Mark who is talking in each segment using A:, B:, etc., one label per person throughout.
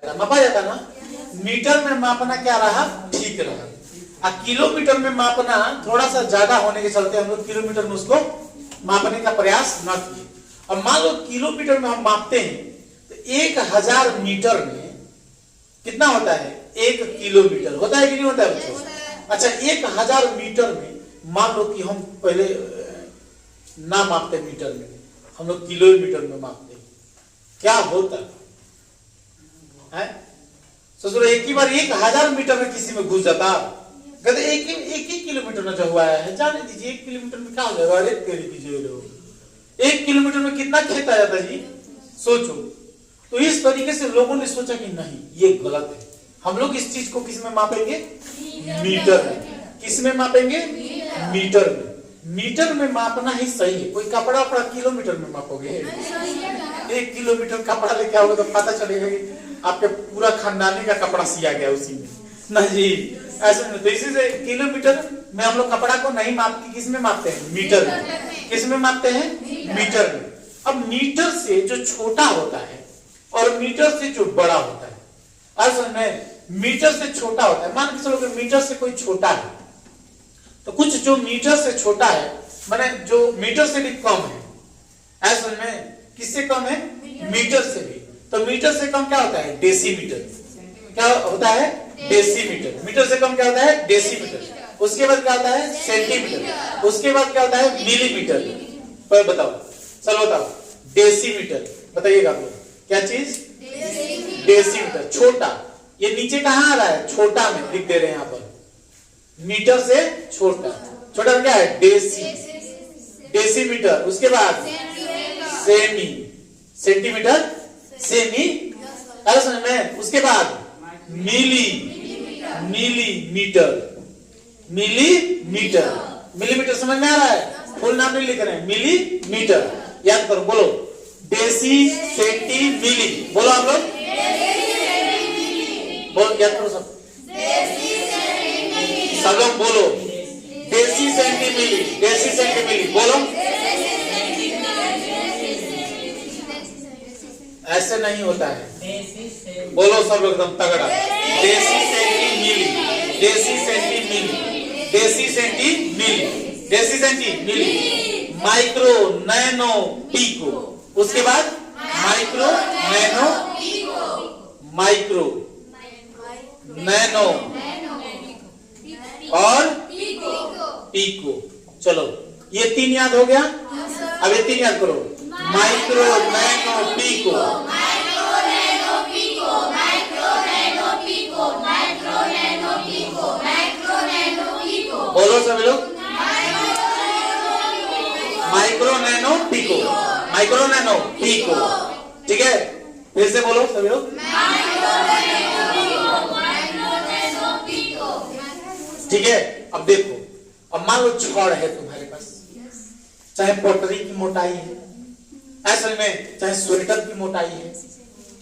A: जाता, मापा जाता ना। मीटर में मापना क्या रहा, ठीक रहा। अब किलोमीटर में मापना थोड़ा सा ज्यादा होने के चलते हम लोग किलोमीटर में उसको मापने का प्रयास न किए। अब मान लो किलोमीटर में हम मापते हैं तो 1000 मीटर में कितना होता है, 1 किलोमीटर होता है कि नहीं होता है बच्चों? अच्छा 1000 मीटर में मान लो कि हम पहले ना मापते मीटर में, हम लोग किलोमीटर में मापते, क्या होता है? सोचो एक ही बार 1000 मीटर में किसी में घुस जाता, कहते एक ही किलोमीटर में जो हुआ है, जाने दीजिए 1 किलोमीटर में क्या हो जाएगा, अरे तेरी कीजिए लोग 1 किलोमीटर में कितना खेत आ जाता जी, सोचो। तो इस तरीके से लोगों ने सोचा कि नहीं ये गलत है, हम लोग इस चीज को किस में मापेंगे, मीटर में। किस में मापेंगे, मीटर में। मीटर में मापना ही सही है। कोई कपड़ा वपड़ा किलोमीटर में मापोगे, 1 किलोमीटर कपड़ा लेके आओगे तो पता चलेगा कि आपके पूरा खानदानी का कपड़ा सिया गया उसी में, ना जी ऐसे नहीं। तो इसी से किलोमीटर में हम लोग कपड़ा को नहीं मापते, किस में मापते हैं, मीटर में। किस में मापते हैं, मीटर में। अब मीटर से जो छोटा होता है और मीटर से जो बड़ा होता है, असल में मीटर से छोटा होता है, मान के चलो कि मीटर से कोई छोटा है, तो कुछ जो मीटर से छोटा है माने जो मीटर से भी कम है, असल में किससे कम है, मीटर से भी। तो मीटर से कम क्या होता है, डेसीमीटर। क्या होता है, डेसीमीटर। मीटर से कम क्या होता है, डेसीमीटर। उसके बाद क्या होता है, सेंटीमीटर। उसके बाद क्या होता है, मिलीमीटर। पर बताओ, चलो बताओ, डेसीमीटर बताइएगा आप लोग, क्या चीज, डेसीमीटर। छोटा, ये नीचे कहां आ रहा है, छोटा में लिख दे रहे हैं यहाँ पर, मीटर से छोटा। छोटा क्या है, डेसी, डेसीमीटर। उसके बाद सेमी, सेंटीमीटर, सेमी। अरे समझ में। उसके बाद मिली, मिलीमीटर, मिलीमीटर। मिलीमीटर समझ में आ रहा है, फुल नाम नहीं लिख रहे हैं, मिलीमीटर। याद करो, बोलो डेसी, सेंटी, मिली। बोलो आप लोग, बोलो, याद करो सब, सब लोग बोलो, deci centi milli, deci centi milli. बोलो, ऐसे नहीं होता है, बोलो सब लोग एकदम तगड़ा, deci centi milli, deci centi milli, deci centi milli, deci centi milli. Micro, nano, pico. उसके बाद माइक्रो, नैनो, माइक्रो, नैनो और पीको। चलो ये 3 याद हो गया। अब ये 3 याद करो, माइक्रो, नैनो, पीको। बोलो सभी लोग, micro, nano, pico, micro, nano, pico. ठीक है, फिर से बोलो सभी लोग, ठीक है। अब देखो, अब मान लो छड़ है तुम्हारे पास, चाहे पोटरी की मोटाई है, असल में चाहे स्वेटर की मोटाई है,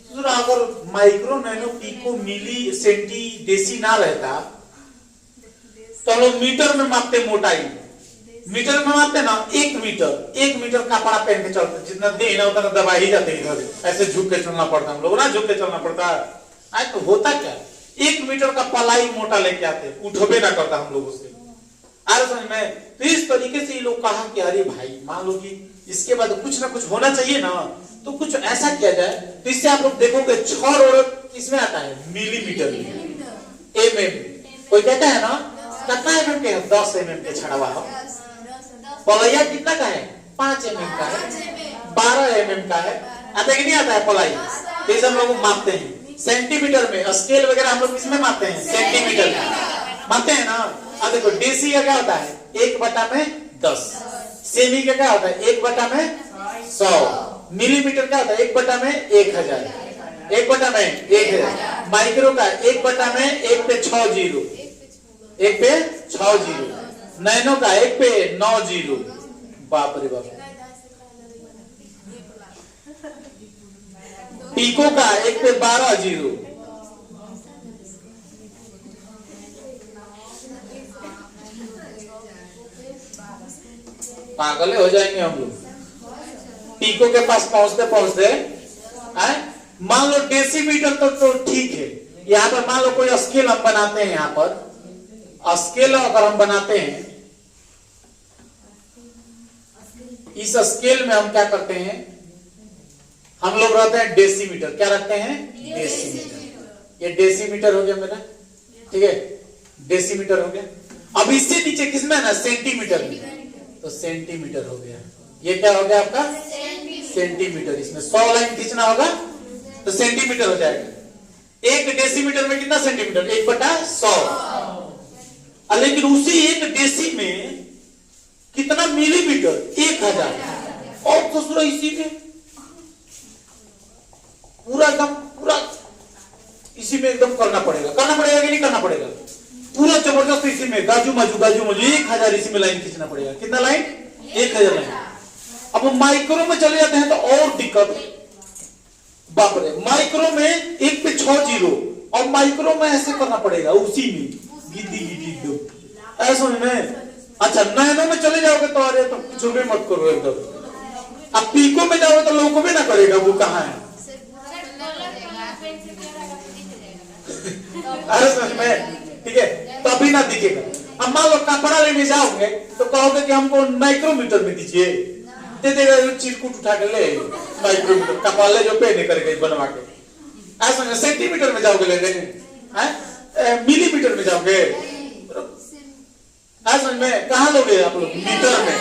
A: तो अगर माइक्रो, नैनो, पीको, मिली, सेंटी, देसी ना रहता तो हम लोग मीटर में मापते मोटाई। मीटर में मापते ना, 1 मीटर कपड़ा पहन के चलते, जितना देना उतना दबा ही जाते इधर, ऐसे झुक के चलना पड़ता, हम लोग ना झुक के चलना पड़ता है। तो होता क्या, 1 मीटर का पलाई मोटा लेके आते, उठबे ना करता हम लोगों से। अरे समझ में। तो इस तरीके से ये लोग कहा कि अरे भाई मान लो कि इसके बाद कुछ ना कुछ होना चाहिए ना, तो कुछ ऐसा किया जाए। तो इससे आप लोग देखोगे छड़ और किसमें आता है, मिलीमीटर में, एमएम। कोई कहता है ना कितना एमएम के, 10 एमएम के छड़वा हो। पलैया कितना का है, 5 एमएम का है, 12 एमएम का है, आता है कि नहीं आता है पलाई। तो इसे हम लोग मापते हैं सेंटीमीटर में। स्केल वगैरह हम लोग किसमें मापते हैं, सेंटीमीटर में मापते हैं ना। अब देखो डेसी का क्या होता है, 1/10। सेमी का क्या होता है, 1/100। मिलीमीटर क्या होता है, 1/1000, 1/1000। माइक्रो का 1/1 जीरो, 1 पे 6 जीरो। नैनो का 1 पे 9 जीरो। बाप रे बाप। पीको का 1 पे 12 जीरो। पागल हो जाएंगे हम लोग। पीको के पास पहुंचते पहुंचते मान लो डेसीमीटर तो ठीक है। यहाँ पर मान लो कोई स्केल हम बनाते हैं, यहाँ पर स्केल अगर हम बनाते हैं, इस स्केल में हम क्या करते हैं, हम लोग रहते हैं डेसीमीटर। क्या रखते हैं? डेसीमीटर। ये डेसीमीटर हो गया मेरा, ठीक है, डेसीमीटर हो गया। अब इससे नीचे किसमें ना सेंटीमीटर में, तो सेंटीमीटर हो गया। ये क्या हो गया आपका? सेंटीमीटर। इसमें 100 लाइन खींचना होगा तो सेंटीमीटर हो जाएगा। एक डेसीमीटर में कितना सेंटीमीटर? 1/100। लेकिन उसी एक डेसी में कितना मिलीमीटर? 1000। और दूसरा इसी में पूरा एकदम पूरा इसी में एकदम करना पड़ेगा कि नहीं करना पड़ेगा? पूरा जबरदस्त इसी में गाजू माजू 1000 इसी में लाइन खींचना पड़ेगा। कितना लाइन? 1000 लाइन। अब माइक्रो में चले जाते हैं तो और दिक्कत, बाप रे। माइक्रो में 1 पे 6 जीरो, और माइक्रो में ऐसे करना पड़ेगा उसी में गिद्दी दो ऐसा में। अच्छा, नैनो में चले जाओगे तो अरे तो कुछ भी मत करो एकदम। अब पीको में जाओगे तो लोगों भी ना करेगा वो कहाँ है। अरे समझ में, ठीक है, तभी ना दिखेगा। अब मान लो कपड़ा लेने जाओगे तो कहोगे कि हमको माइक्रोमीटर में दीजिए, दे देगा चिरकुट उठा के ले माइक्रोमीटर कपड़ा ले जो पहने करके बनवा के। ऐसा सेंटीमीटर में जाओगे लेने, मिलीमीटर में जाओगे, ऐसा में कहाँ लोगे आप लोग? मीटर में।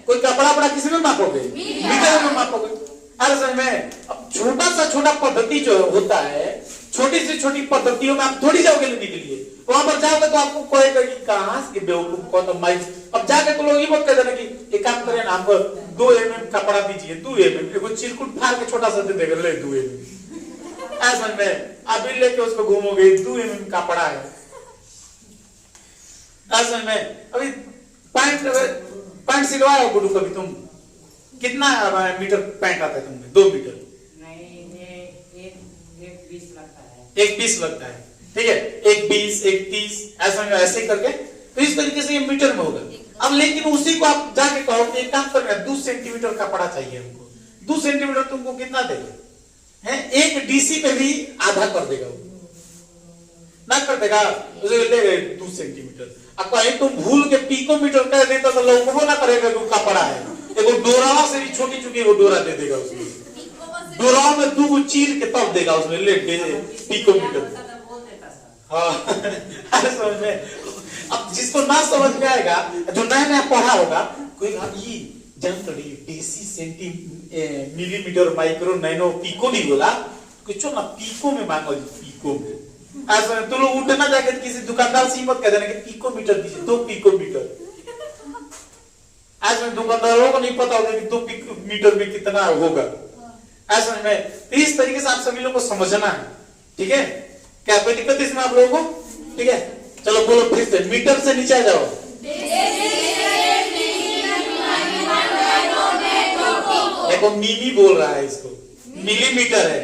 A: कोई कपड़ा बड़ा किसी में मापोगे? मीटर में मापोगे। ऐसा में अब छोटा सा छोटा पद्धति जो होता है, छोटी से छोटी पद्धतियों में आप थोड़ी जाओगे लेने के लिए। वहां पर जाओगे तो आपको कहेगा कि कहां से बेवकूफ कौन तो माइक। अब जाके तो लोग ये मत कह देना कि एक काम करें ना, हमको 2 mm कपड़ा दीजिए, 2 mm एगो चिरकुट फाड़ के छोटा सा दे देगा, ले 2 mm। ऐसा में अभी लेके उसको घूमोगे, 2 mm कपड़ा है। ऐसा में अभी पैंट सिलवाओ गुडू कभी तुम? कितना मीटर पैंट आता है तुम्हें? 2 मीटर? नहीं, 1/20 लगता है, ठीक है, 1/20, 1/30 ऐसा में ऐसे करके। तो इस तरीके से ये मीटर में होगा। अब लेकिन उसी को आप जाके कहो कि एक काम करना, 2 सेंटीमीटर कपड़ा चाहिए हमको, 2 सेंटीमीटर तुमको कितना देगा? है 1 डीसी पे भी आधा कर देगा वो, ना कर देगा, उसे लेगा 2 सेंटीमीटर। अब कहीं तुम भूल के पिकोमीटर कर देता तो लोग वो ना करेगा कि कपड़ा है। एगो डोरा से भी छोटी चुकी वो डोरा दे देगा उसमें, डोरा में 2 चीर के तब देगा उसमें ले पिकोमीटर। हाँ समझ में। अब जिसको ना समझ में आएगा, जो नया नया पढ़ा होगा, कोई ये जानते deci centi millimetre micro nano pico नहीं बोला, कुछ ना पिको में मांगो, पिको में। ऐसा तो लोग उठे ना जाके किसी दुकानदार से मत कह देना कि पिको मीटर दीजिए, 2 पिको मीटर। ऐसा दुकानदारों को नहीं पता होगा कि 2 पिको मीटर में कितना होगा। ऐसा में इस तरीके से आप सभी लोगों को समझना है, ठीक है? क्या कोई दिक्कत इसमें आप लोगों को? ठीक है, चलो बोलो फिर से, मीटर से नीचे आ जाओ। देखो मिमी बोल रहा है, इसको मिलीमीटर है।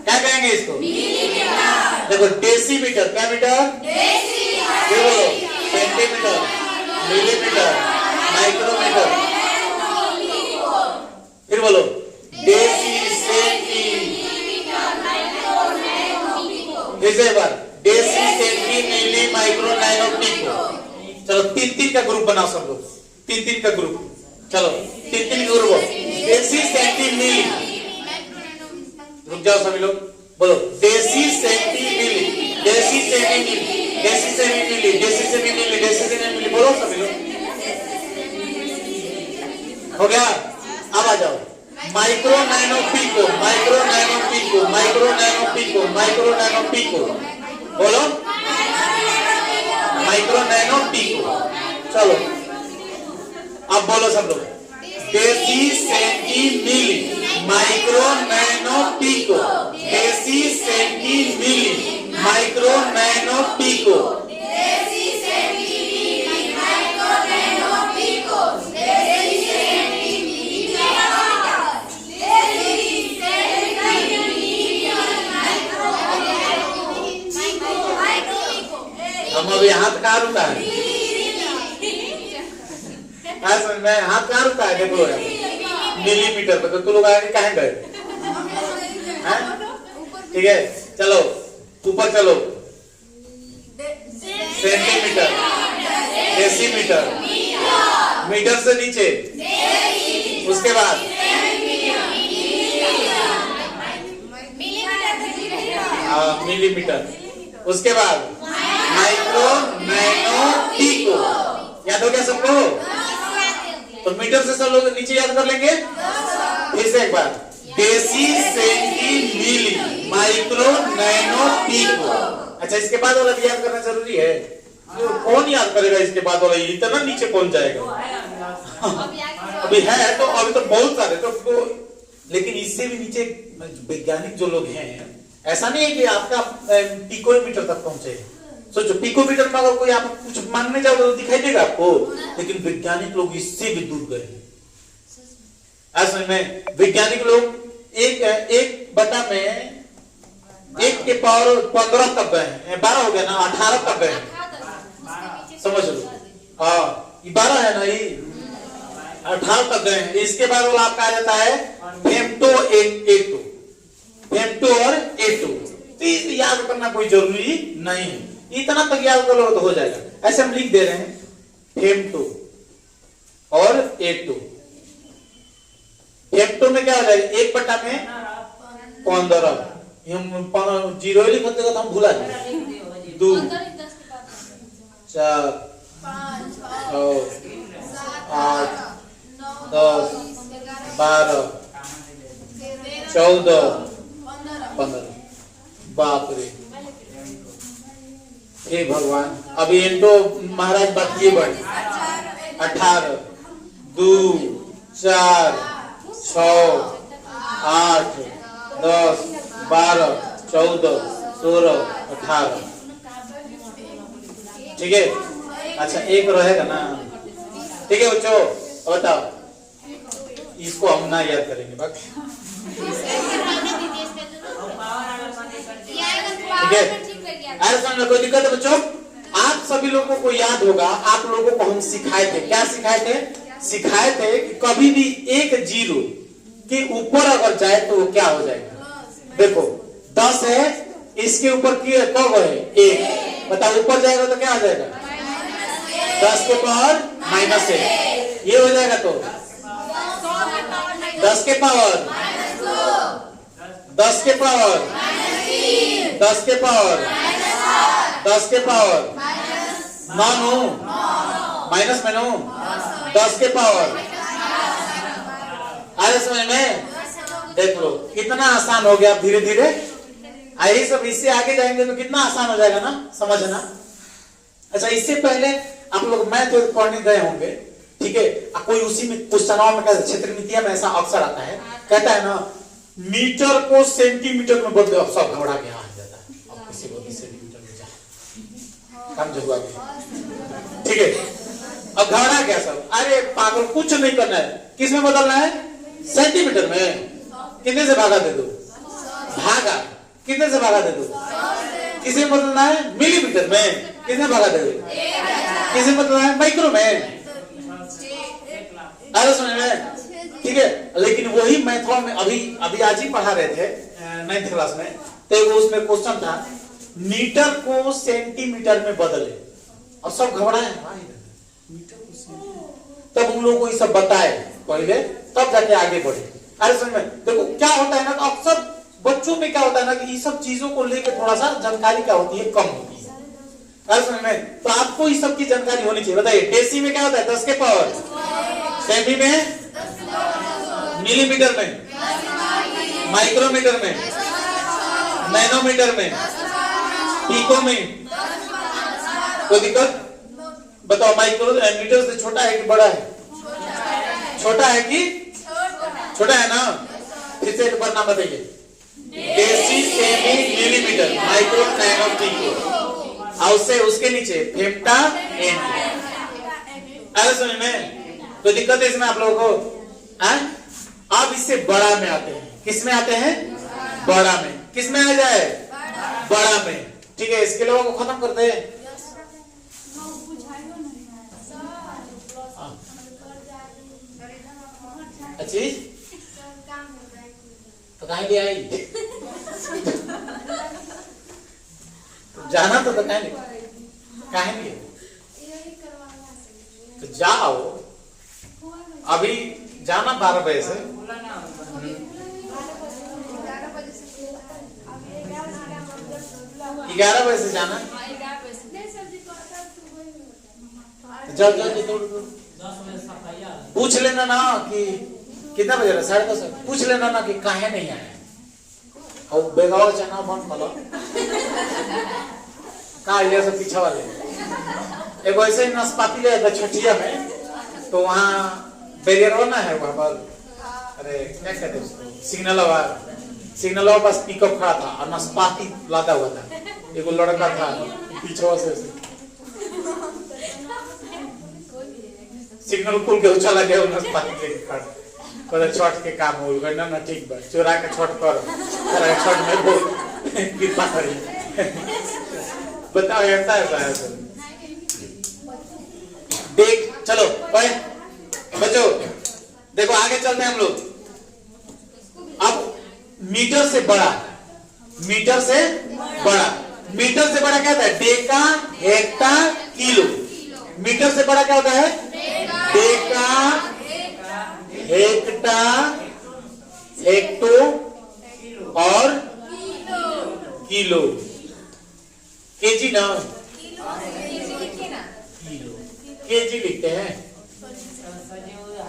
A: क्या कहेंगे इसको? देखो डेसीमीटर, क्या मीटर? फिर बोलो सेंटीमीटर, मिलीमीटर, माइक्रोमीटर, फिर बोलो डेसी, सेंटी, फिर से एक बार deci, centi, milli, micro, nano, pico. चलो 3-3 का ग्रुप बनाओ सब लोग, 3-3 का ग्रुप। चलो 3-3 का ग्रुप, डेसी, सेंटी, मिली। रुक जाओ सभी लोग, बोलो deci, centi, milli, deci, centi, milli, deci, centi, milli, deci, centi, milli, deci, centi, milli. बोलो सभी लोग, हो गया? अब आ जाओ micro, nano, pico, micro, nano, pico, micro, nano, pico, micro, nano, pico. बोलो माइक्रो, नैनो, पिको। चलो अब बोलो सब लोग, deci, centi, milli, micro, nano, pico, deci, centi, milli, micro, nano, pico. हम अभी हाथ कहाँ रुका है? मैं हाथ कहाँ रुका है? देखो मिलीमीटर पे, तो लोग आगे कहाँ गए? ठीक है, चलो ऊपर चलो, सेंटीमीटर, डेसीमीटर, मीटर से नीचे, उसके बाद मिलीमीटर, उसके बाद माइक्रो, नैनो, पिको। याद हो गया सबको? तो मीटर से सब लोग नीचे याद कर लेंगे। फिर से एक बार, deci, centi, milli, micro, nano, pico. अच्छा, इसके बाद वाला भी याद करना जरूरी है। कौन याद करेगा इसके बाद वाला? इतना नीचे कौन जाएगा? अभी है तो अभी तो बहुत सारे तो, लेकिन इससे भी नीचे वैज्ञानिक जो लोग हैं, ऐसा नहीं है कि आपका पिकोमीटर तक पहुंचे। सोचो, पिकोमीटर में अगर कोई आप कुछ मांगने जाओगे तो दिखाई देगा आपको, लेकिन वैज्ञानिक लोग इससे भी दूर गए। असल में वैज्ञानिक लोग एक बटा में 1 के पावर 15 तक गए हैं। 12 हो गया ना, 18 तक गए हैं, समझ लो। हाँ, ये 12 है ना, ये 18 तक गए हैं। इसके बाद वो आपका आ जाता है फेम्टो, एटो, फेम्टो और एटो। तो याद करना कोई जरूरी नहीं है, इतना तक याद कर लो तो हो जाएगा। ऐसे हम लिख दे रहे हैं, फेम्टो और एटो। फेम्टो में क्या हो जाएगा? 1 बटा में 15, हम 0 लिख देगा तो हम भूला जाए। 2, 4, 5, 8, 10, 12, 14, 15। बाप रे, हे भगवान। अभी इनको महाराज बाकी बढ़ 18, 2, 4, 6, 8, 10, 12, 14, 16, 18। ठीक है, अच्छा एक रहेगा ना। ठीक है बच्चों, बताओ, इसको हम ना याद करेंगे बाकी। ठीक है, अरे समझ, कोई दिक्कत है बच्चों? आप सभी लोगों को याद होगा, आप लोगों को हम सिखाए थे। क्या सिखाए थे? सिखाए थे कि कभी भी एक 0 के ऊपर अगर जाए तो वो क्या हो जाएगा? देखो 10 है, इसके ऊपर कब है? 1। बताओ, ऊपर जाएगा तो क्या हो जाएगा? 10 के पावर -1, ये हो जाएगा। तो 10 के पावर 10 के पावर 10 के पावर 10 के पावर 9 माइनस में 9, 10 के पावर। अरे समझ में? देख लो कितना आसान हो गया धीरे धीरे। यही सब, इससे आगे जाएंगे तो कितना आसान हो जाएगा ना समझना। अच्छा, इससे पहले आप लोग मैथ पढ़ने गए होंगे, ठीक है? कोई उसी में क्वेश्चनों में कहता है, क्षेत्रमितिया में ऐसा अक्सर आता है, कहता है ना मीटर को सेंटीमीटर में बदले। अब सब घबरा के आ जाता है, अब किसी को सेंटीमीटर में जा काम जरूर। ठीक है, अब घबरा गया सब। अरे पागल, कुछ नहीं करना है। किस में बदलना है? सेंटीमीटर में। कितने से भागा दे दो? भागा। कितने से भागा दे दो? किसे बदलना है? मिलीमीटर में। कितने भागा दे दो? किसे बदलना है? माइक्रो में। अरे सुन में, ठीक है। लेकिन वही मैथ्स में अभी आज ही पढ़ा रहे थे 9th क्लास में, तो उसमें क्वेश्चन था मीटर को सेंटीमीटर में बदले, और सब घबराए मीटर को सेंटीमीटर। तब उन लोगों को ये सब बताए पहले, तब जाके आगे बढ़े। अरे सुन में, देखो क्या होता है ना, अक्सर बच्चों में क्या होता है ना कि ये सब चीजों को लेकर थोड़ा सा जानकारी क्या होती है, कम होती है। अरे सुन में, तो आपको ये सब की जानकारी होनी चाहिए। बताइए, डेसी में क्या होता है? 10 के पावर, सेंटी में, मिलीमीटर में, माइक्रोमीटर में, नैनोमीटर में, पिको में। कोई दिक्कत? बताओ, माइक्रोमीटर से छोटा है कि बड़ा है? छोटा है कि छोटा है ना? फिर से एक बार नाम बताइए। Deci, semi, millimetre, micro, nano, pico, और उसके नीचे फेम्टा, एंटी। अरे समझ में? कोई दिक्कत है इसमें आप लोगों को? अब इससे बड़ा में आते हैं। किस में आते हैं? बड़ा में। किस में आ जाए? बड़ा में। ठीक है, इसके लोगों को खत्म करते हैं। अच्छी तो कहीं भी आई जाना तो काहे नहीं, काहे नहीं? तो जाओ, अभी जाना 12 बजे से। 11 बजे से जाना। जाओ जाओ पूछ लेना ना कि कितना बजे रहा, 10:30। पूछ लेना ना कि काहे नहीं आए, और बेगाव चना बंद करो का इधर से पीछा वाले। एक ऐसे ही नाशपाती गया था छठिया में, तो वहाँ बैरियर होना है वहाँ पर, अरे क्या कहते हैं उसको, सिग्नल पास पिकअप खड़ा था और नाशपाती लाता हुआ था। एक लड़का था पीछे से सिग्नल खोल के चला गया, नाशपाती लेके खड़ा। छठ के काम हो गए ना, ठीक बा, चोरा के छठ कर, छठ में बहुत कृपा करी। बताओ ऐसा है। देख चलो भाई बच्चों, देखो आगे चलते हैं हम लोग। अब मीटर से बड़ा, मीटर से बड़ा, मीटर से बड़ा क्या होता है? Deka, hecto, kilo. मीटर से बड़ा क्या होता है? डेका, हेक्टा, हेक्टो और किलो। केजी ना, किलो केजी लिखते हैं।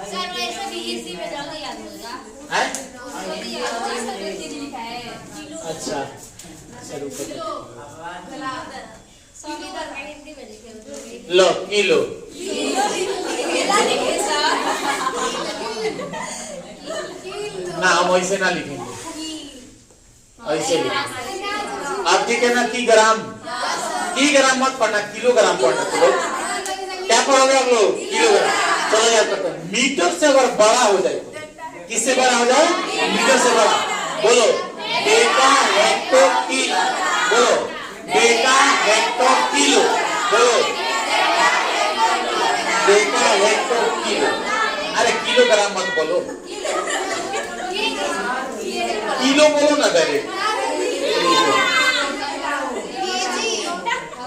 B: सर वैसे भी इसी में ज्यादा याद होगा।
A: हैं?
B: अच्छा
A: लो किलो ना, हम ऐसे ना लिखेंगे, ऐसे लिखेंगे। आप ठीक है ना? की ग्राम मत पढ़ना, किलोग्राम पढ़ना। तो लोग क्या पढ़ोगे आप लोग? किलोग्राम। चलो याद करते हैं। मीटर से अगर बड़ा हो जाए, किससे बड़ा हो जाए? मीटर से बड़ा। बोलो डेका, हेक्टो, किलो। बोलो डेका, हेक्टो, किलो। बोलो डेका, हेक्टो, किलो। अरे किलोग्राम मत बोलो, किलो बोलो ना डायरेक्ट।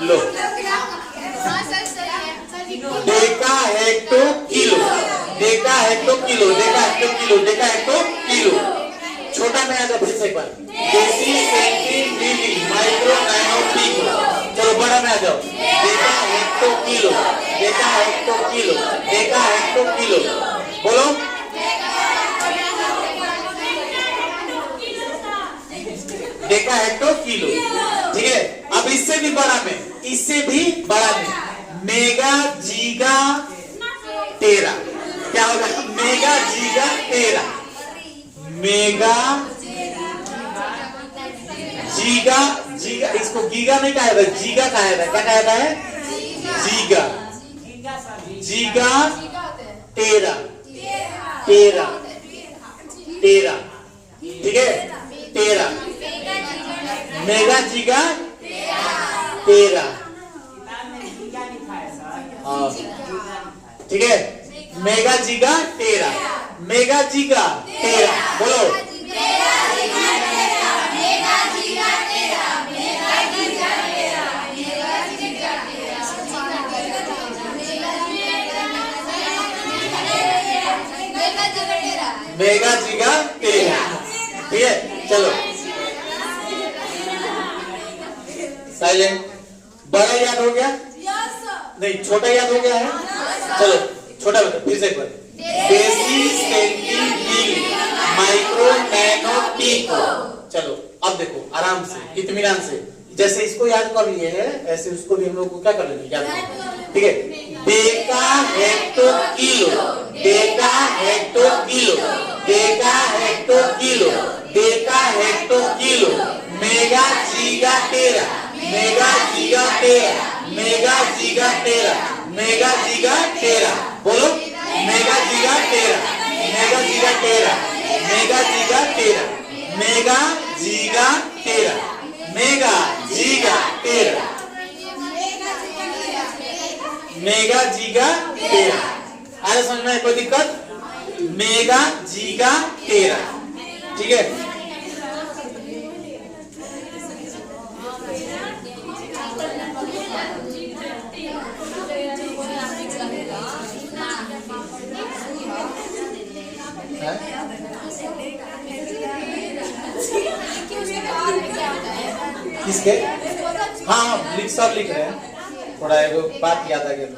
A: लो deca, hecto, kilo. Deca, hecto, kilo. Deca, hecto, kilo. Deca, hecto, kilo. छोटा में आ जाओ फिर से एक बार। Deci, centi, milli, micro, nano, pico. चलो बड़ा में आ जाओ। Deca, hecto, kilo. Deca, hecto, kilo. Deca, hecto, kilo. बोलो डेका, हेक्टो, किलो। ठीक है, अब इससे भी बड़ा में, इससे भी बड़ा में, मेगा, जीगा, टेरा। क्या होगा? Mega, giga, tera. मेगा, जीगा, जीगा, इसको गीगा नहीं कहा जाता, जीगा कहा जाता है। क्या कहा जाता है? जीगा, जीगा, टेरा, टेरा, टेरा। ठीक है, टेरा। Mega, giga, tera. ठीक है, mega, giga, tera. Mega, giga, tera. बोलो मेगा, जीगा, टेरा। ठीक है, चलो साइलेंट। बड़ा याद हो गया? नहीं, छोटा याद हो गया है? चलो छोटा बता फिर से एक बार। Deci, centi, milli, micro, nano, pico. चलो अब देखो आराम से, इत्मीनान से। जैसे इसको याद कर लिए है, ऐसे उसको भी हम लोग को क्या कर लेंगे? याद कर। ठीक है, deca, hecto, kilo. Deca, hecto, kilo. Deca, hecto, kilo. Deca, hecto, kilo. Mega, giga, tera. Mega, giga, tera. Mega, giga, tera. Mega, giga, tera. बोलो mega, giga, tera. Mega, giga, tera. Mega, giga, tera. Mega, giga, tera. Mega, giga, tera. Mega, giga, tera. आगे समझ में कोई दिक्कत? Mega, giga, tera. ठीक है, किसके? हाँ लिख सब लिख रहे हैं। थोड़ा एक बात याद आ गया।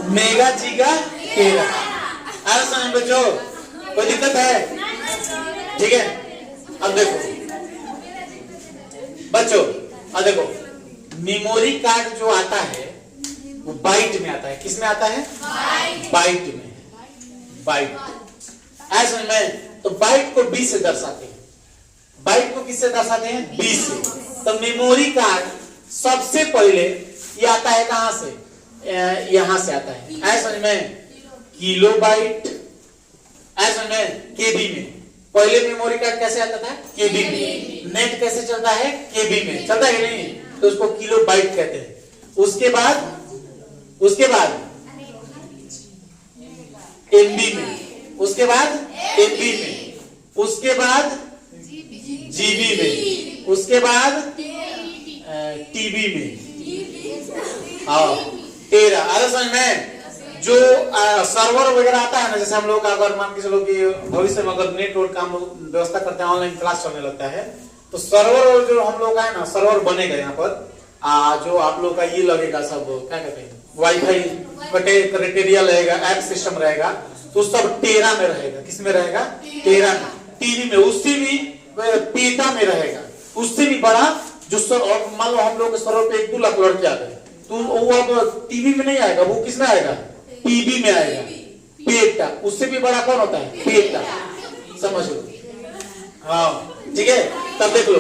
A: मेगा जीगा टेरा। अरे समझ बच्चों, कोई दिक्कत है? ठीक है, अब देखो बच्चों, अब देखो मेमोरी कार्ड जो आता है वो बाइट में आता है। किस में आता है? बाइट में। बाइट ऐसा में तो बाइट को 20 से दर्शाते हैं। बाइट को किससे दर्शाते हैं? 20 से। तो मेमोरी कार्ड सबसे पहले ये आता है कहां से? यहां से आता है। ऐसा में किलो बाइट, ऐसा में केबी में। पहले मेमोरी कार्ड कैसे आता था? केबी में। नेट कैसे चलता है? केबी में चलता है नहीं, तो उसको किलो बाइट कहते हैं। उसके बाद एमबी में, उसके बाद एमबी में, उसके बाद जीबी में, उसके बाद टीबी में। हाँ टेरा। अरे समझ में जो सर्वर वगैरह आता है ना, जैसे हम लोग अगर मान के चलो कि भविष्य में अगर नेटवर्क का हम लोग व्यवस्था करते हैं, ऑनलाइन क्लास चलने लगता है, तो सर्वर जो हम लोग है ना, सर्वर बनेगा यहाँ पर। जो आप लोग का ये लगेगा सब, क्या कहते हैं, वाईफाई क्राइटेरिया रहेगा, ऐप सिस्टम रहेगा, तो सब टेरा में रहेगा। किस में रहेगा? टेरा में। टीवी में उससे भी पेटा में रहेगा, उससे भी बड़ा। जो मान लो हम लोग के सर्वर पे 1-2 लाख लड़के आ गए, तो वो अब टीवी में नहीं आएगा, वो किस में आएगा? टीवी में आएगा। पेटा, उससे भी बड़ा कौन होता है? पेटा। समझ लो। हाँ ठीक है, तब देख लो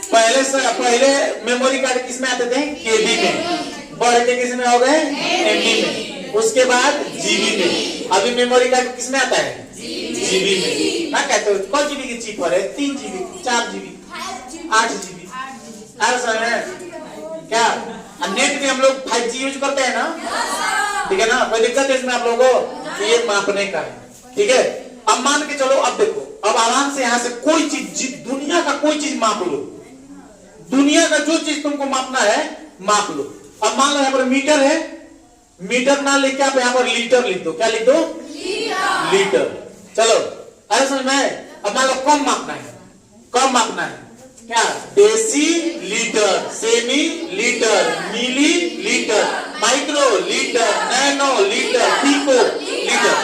A: पहले मेमोरी कार्ड किस में आते थे? केबी में। बढ़ के किस में हो गए? एमबी में। उसके बाद जीबी में। अभी मेमोरी कार्ड किस में आता है? जीबी में। ना कहते हो कौन जीबी की चिप है? 3 जीबी, 4 जीबी, 8 जीबी। क्या नेट में हम लोग 5G यूज करते हैं ना? ठीक है ना, कोई दिक्कत है इसमें आप लोगों को? ये मापने का है। ठीक है, अब मान के चलो, अब देखो, अब आराम से यहाँ से कोई चीज, दुनिया का कोई चीज माप लो। दुनिया का जो चीज तुमको मापना है माप लो। अब मान लो यहाँ पर मीटर है, मीटर ना लेके आप यहाँ पर लीटर लिख दो। क्या लिख दो? लीटर। चलो अरे समझ में। अब मान लो कम मापना है, कम मापना है। क्या? Deci litre, semi litre, milli litre, micro litre, nano litre, pico litre.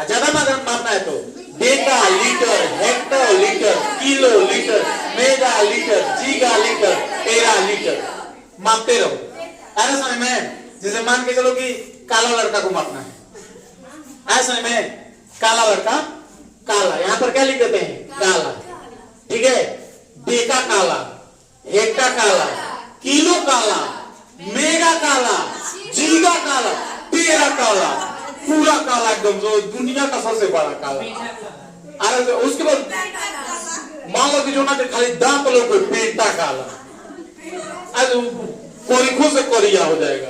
A: ज्यादा मापना है तो deca litre, hectare litre, kilo litre, mega litre, giga litre, tera litre. मापते रहो। अरे समझ में। जैसे मान के चलो कि काला लड़का को मापना है। ऐसे में काला लड़का, काला, यहाँ पर क्या लिख देते हैं? काला। ठीक है, डेका काला, हेक्टा काला, किलो काला, मेगा काला, जीगा काला, टेरा काला, पूरा काला एकदम, जो दुनिया का सबसे बड़ा काला। अरे उसके बाद मान लो कि जो ना खाली दांत लोग कोई पेटा काला, आज कोरिखो से कोरिया हो जाएगा।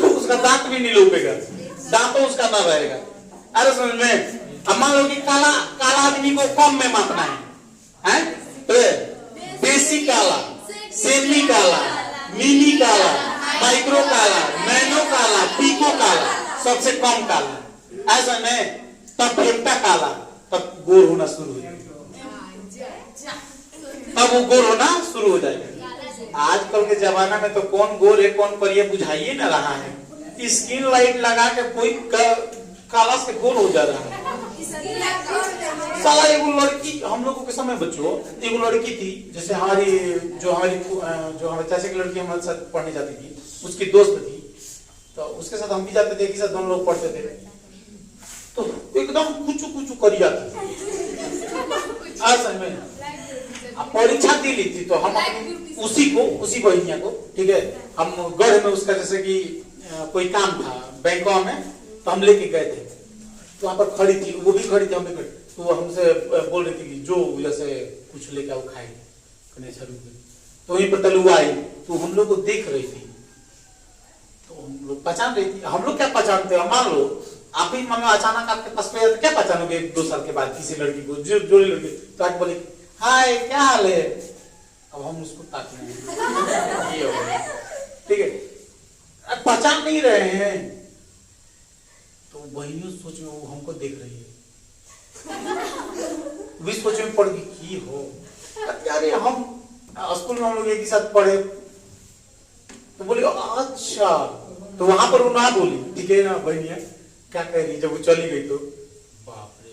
A: उसका दांत भी नहीं लूपेगा, दांत तो उसका ना रहेगा। अरे समझ में। अब मान लो कि काला आदमी को कम में मापना है, तो देसी काला, सेमी काला, मिनी काला, माइक्रो काला, नैनो काला, पिको काला, सबसे कम काला। ऐसा में तब फेंटा काला, तब गोर होना शुरू हो जाएगा। तब वो गोर होना शुरू हो जाएगा। आजकल के जमाना में तो कौन गोर है कौन करिए बुझाइए ना रहा है। स्किन लाइट लगा के कोई काला से गोर हो जा रहा है। साला एगो लड़की, हम लोगों के समय बच्चों, एगो लड़की थी, जैसे जो हमारे चाचा की लड़की हमारे साथ पढ़ने जाती थी, उसकी दोस्त थी, तो उसके साथ हम भी जाते थे, एक साथ दोनों लोग पढ़ते थे। तो एकदम कुचू करिया थी। में परीक्षा दी ली थी, तो हम उसी बहनिया को, ठीक है, हम गढ़ में उसका जैसे कि कोई काम था बैंकों में, तो हम लेके गए थे। तो वहां पर खड़ी थी, वो भी खड़ी थी, हम भी खड़ी। तो वो हमसे बोल रही थी कि जो जैसे कुछ लेके आओ खाएंगे। तो वहीं पर तलुआ आई, तो हम लोग को देख रही थी, तो हम लोग पहचान रही थी। हम लोग क्या पहचानते हैं? मान लो आप ही मन में अचानक आपके पास पे, तो क्या पहचानोगे 2 साल के बाद किसी लड़की को, जो लड़की, तो आप बोले हाय क्या हाल है। अब हम उसको ताकने पहचान नहीं रहे हैं। तो बहनियों सोच में वो हमको देख रही है, भी सोच में पड़ गई की हो यार, हम स्कूल में हम लोग एक ही साथ पढ़े। तो बोले अच्छा, तो वहां पर वो ना बोली ठीक है ना बहनिया क्या कह रही, जब वो चली गई तो बाप रे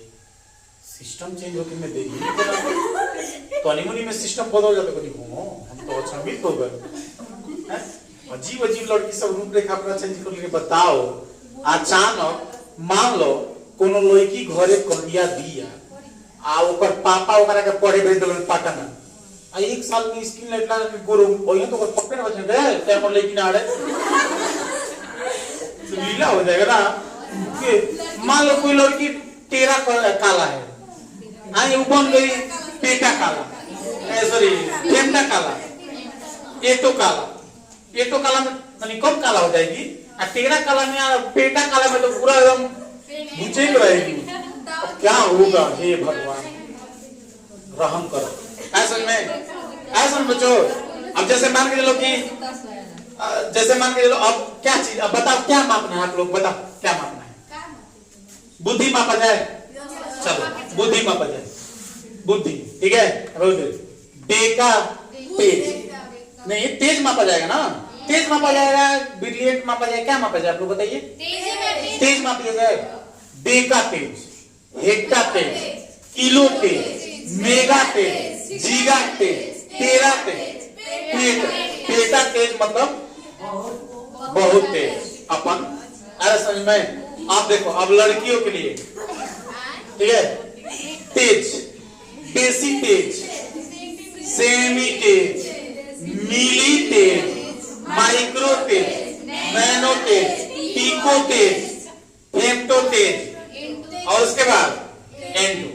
A: सिस्टम चेंज होके मैं देखी तो अनिमुनी में सिस्टम बदल जाता, कभी हो हम तो अचंभित हो गए। अजीब अजीब लड़की सब रूपरेखा अपना चेंज कर लेके बताओ। अचानक मान लो कोनो लड़की घरे कहिया दिया आ ओकर पापा ओकरा के पढ़े भेज देलन पटना, आ एक साल में स्किन लाइट लगा के गोरो ओही तो ओकर पप्पे ना बचन रे टाइम पर लेकिन आ रहे लीला हो जाएगा ना कि मान लो कोई लड़की तेरा काला है, आई वो बन गई पेटा काला, सॉरी फेमटा काला, एटो काला में यानी कब काला हो जाएगी, और तेरा काला में पेटा काला में तो पूरा एकदम भूचेक रहेगी। अब क्या होगा, हे भगवान रहम करो। ऐसा बच्चों, अब जैसे मान के चलो कि अब क्या चीज, अब बताओ क्या मापना है, आप लोग बताओ क्या मापना है। बुद्धि मापा जाए, चलो बुद्धि मापा जाए, बुद्धि ठीक है। डेका तेज नहीं, तेज मापा जाएगा ना, तेज मापा जाएगा, ब्रिलियंट मापा जाएगा, क्या मापा जाए आप लोग बताइए। तेज मापिया जाए, डेका तेज, हेक्टा तेज, किलो तेज, मेगा तेज, जीगा तेज, टेरा तेज, पेटा तेज मतलब बहुत तेज। अपन अरे समझ में, आप देखो अब लड़कियों के लिए ठीक है, तेज, बेसी तेज, सेमी तेज, मिली तेज, माइक्रो तेज, नैनो तेज, पिको तेज, फेमटो तेज, और उसके बाद एंडो।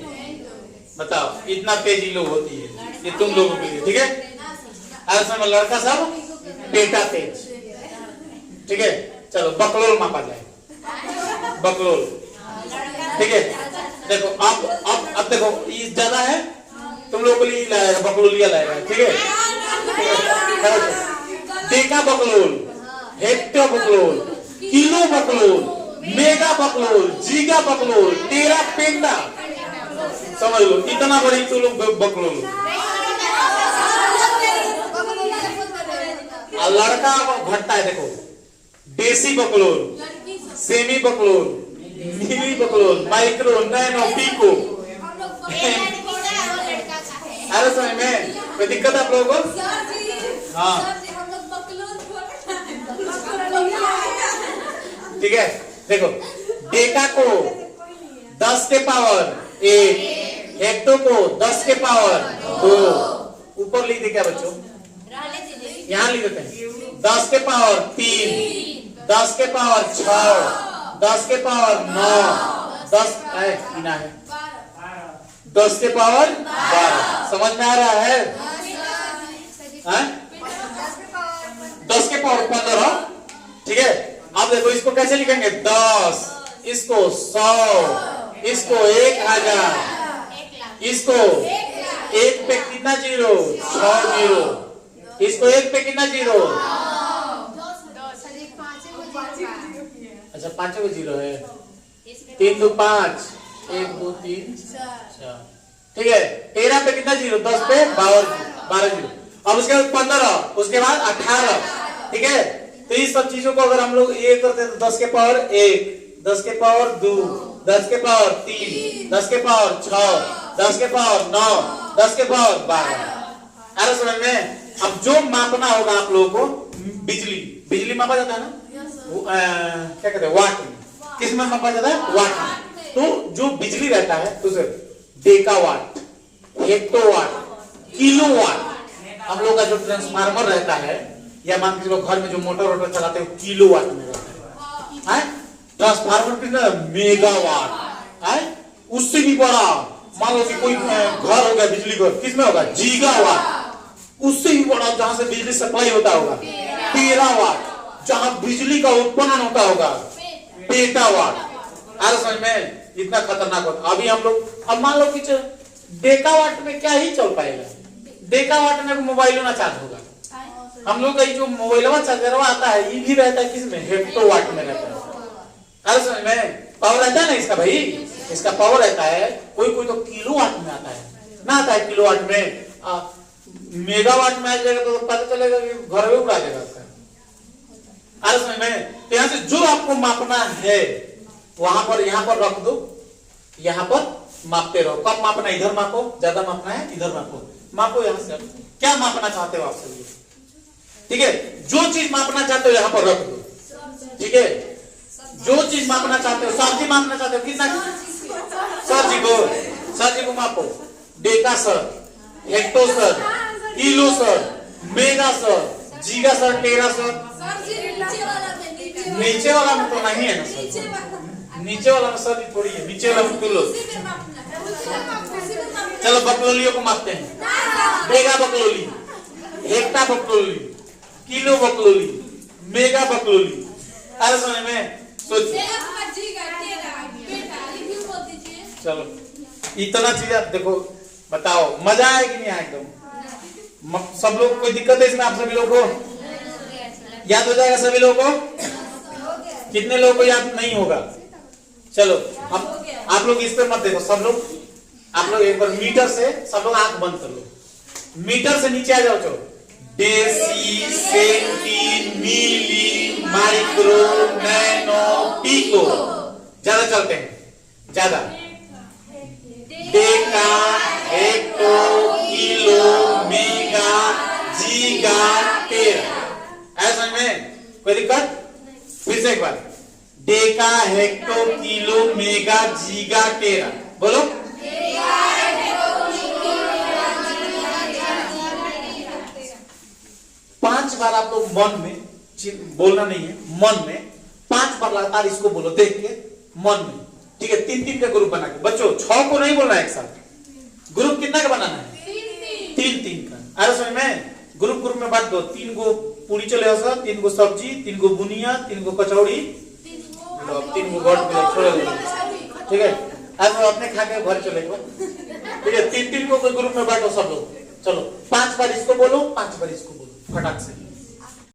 A: बताओ इतना तेजी लोग होती है ये तुम लोगों के लिए, ठीक है। अरे समय लड़का सब पेटा तेज, ठीक है। चलो बकलोल मापा जाए, बकलोल ठीक है। देखो अब देखो ये ज्यादा है, तुम लोगों के लिए लाएगा बकलोलिया लाएगा, ठीक है। डेका बकलोल, हेक्टर बकलोल, किलो बकलोल, मेगा बकलोल, जीगा बकलोल, टेरा पेंडा, समझ लो इतना बड़ी तुम लोग बकलोल। लड़का घटता है, देखो देसी बकलोल, सेमी बकलोल, मिली बकलोल, माइक्रो, नैनो, पिको। अरे समझ में कोई दिक्कत है आप लोगों को? हाँ ठीक है। देखो डेका को 10 के पावर 1, हेक्टो को 10 के पावर 2, ऊपर लिख दे क्या बच्चों, यहाँ लिख देते हैं 10 के पावर 3, 10 के पावर 6, 10 के पावर 9, 10 है 10 के पावर 12। समझ में आ रहा है? 10 के पावर 15, ठीक है। अब देखो इसको कैसे लिखेंगे, 10, इसको 100, इसको 1000, इसको एक पे कितना जीरो, 6 जीरो, इसको एक पे कितना जीरो, अच्छा 5 को जीरो है, 3 2 5, 1 2 3 4, ठीक है। 13 पे कितना जीरो, 10 पे 12 जीरो। अब उसके बाद 15, उसके बाद 18, ठीक है। तो इस सब चीजों को अगर हम लोग ये करते हैं तो 10 के पावर 1, 10 के पावर 2, 10 के पावर 3, 10 के पावर 6, 10 के पावर 9, 10 के पावर 12। अरे समझ में? अब जो मापना होगा आप लोगों को, बिजली मापा जाता है ना, क्या कहते हैं वाट में, किस में मापा जाता है, वाट में। तो जो बिजली रहता है तो डेका वाट, हेक्टो वाट, किलो वाट। हम लोग का जो ट्रांसफार्मर रहता है या मान के चलो घर में जो मोटर चलाते हैं किलो वाट में रहता है, ट्रांसफार्मर कितना, मेगावाट है, उससे भी बड़ा। मान लो कि कोई घर हो गया बिजली घर, किसमें होगा, गीगावाट। उससे भी बड़ा जहां से बिजली सप्लाई होता होगा, टेरावाट। जहां बिजली का उत्पन्न होता होगा, पेटावाट। अरे समझ में? इतना खतरनाक होता। अभी हम लोग अब मान लो कि डेकावाट में क्या ही चल पाएगा, डेकावाट में मोबाइल ना चार्ज होगा, हम लोग का ये जो मोबाइलवा चार्जरवा आता है ये भी रहता है किसमें, हेक्टोवाट में रहता है। अरे समझ में पावर रहता है ना इसका भाई, इसका पावर रहता है। कोई कोई तो किलोवाट में आता है ना, आता है किलोवाट में। मेगावाट में आ जाएगा तो पता चलेगा कि घर में उड़ा देगा उसका। अरे समझ में, तो यहाँ से जो आपको मापना है वहां पर यहाँ पर रख दो, यहाँ पर मापते रहो। कब मापना, इधर मापो, ज्यादा मापना है इधर मापो, मापो यहाँ से। क्या मापना चाहते हो आप सभी, ठीक है। जो चीज मापना चाहते हो यहाँ पर रख दो, ठीक है। जो चीज मापना चाहते हो, सब्जी मापना चाहते हो कितना, सर जी को मापो। Deca sir, hecto sir, kilo sir, mega sir, giga sir, tera sir. नीचे वाला में तो नहीं है ना सर, नीचे वाला में सर थोड़ी है, नीचे वाला में किलो। चलो बकलोलियों को मापते हैं। मेगा बकलोली, हेक्टा बकलोली, किलो बकलोली, मेगा बकलोली। अरे समझ में, सोचिए। चलो इतना चीज आप देखो, बताओ मजा आया कि नहीं आया एकदम। सब लोग कोई दिक्कत है इसमें, आप सभी लोगों को याद हो जाएगा, सभी लोगों को। कितने लोगों को याद नहीं होगा, चलो अब आप लोग इस पे मत देखो, सब लोग आप लोग एक बार मीटर से सब लोग आंख बंद कर लो, मीटर से नीचे आ जाओ। चलो deci, centi, milli, micro, nano, pico, ज्यादा चलते हैं, ज्यादा। Deka, hecto, kilo, mega, giga, टेरा। ऐसा में कोई दिक्कत? फिर से एक बार, Deka, hecto, kilo, mega, giga, tera, बोलो। 5 बार आप लोग मन में, बोलना नहीं है, मन में 5 बार लगातार इसको बोलो, देख के मन में, ठीक है। 3-3 का ग्रुप बना के, बच्चों 6 को नहीं बोलना है एक साथ। ग्रुप कितना का बनाना है? 3-3 का। अरे समझ में, ग्रुप में बांट दो। 3 गो पूरी चले, 3 गो सब्जी, 3 गो बुनिया, 3 गो कचौड़ी, 3 गो गोट छोड़ दो, ठीक है। अब अपने खा के घर चले, ठीक है। 3-3 को ग्रुप में बांटो सब लोग। चलो 5 बार इसको बोलो, 5 बार इसको बोलो, फटाक से।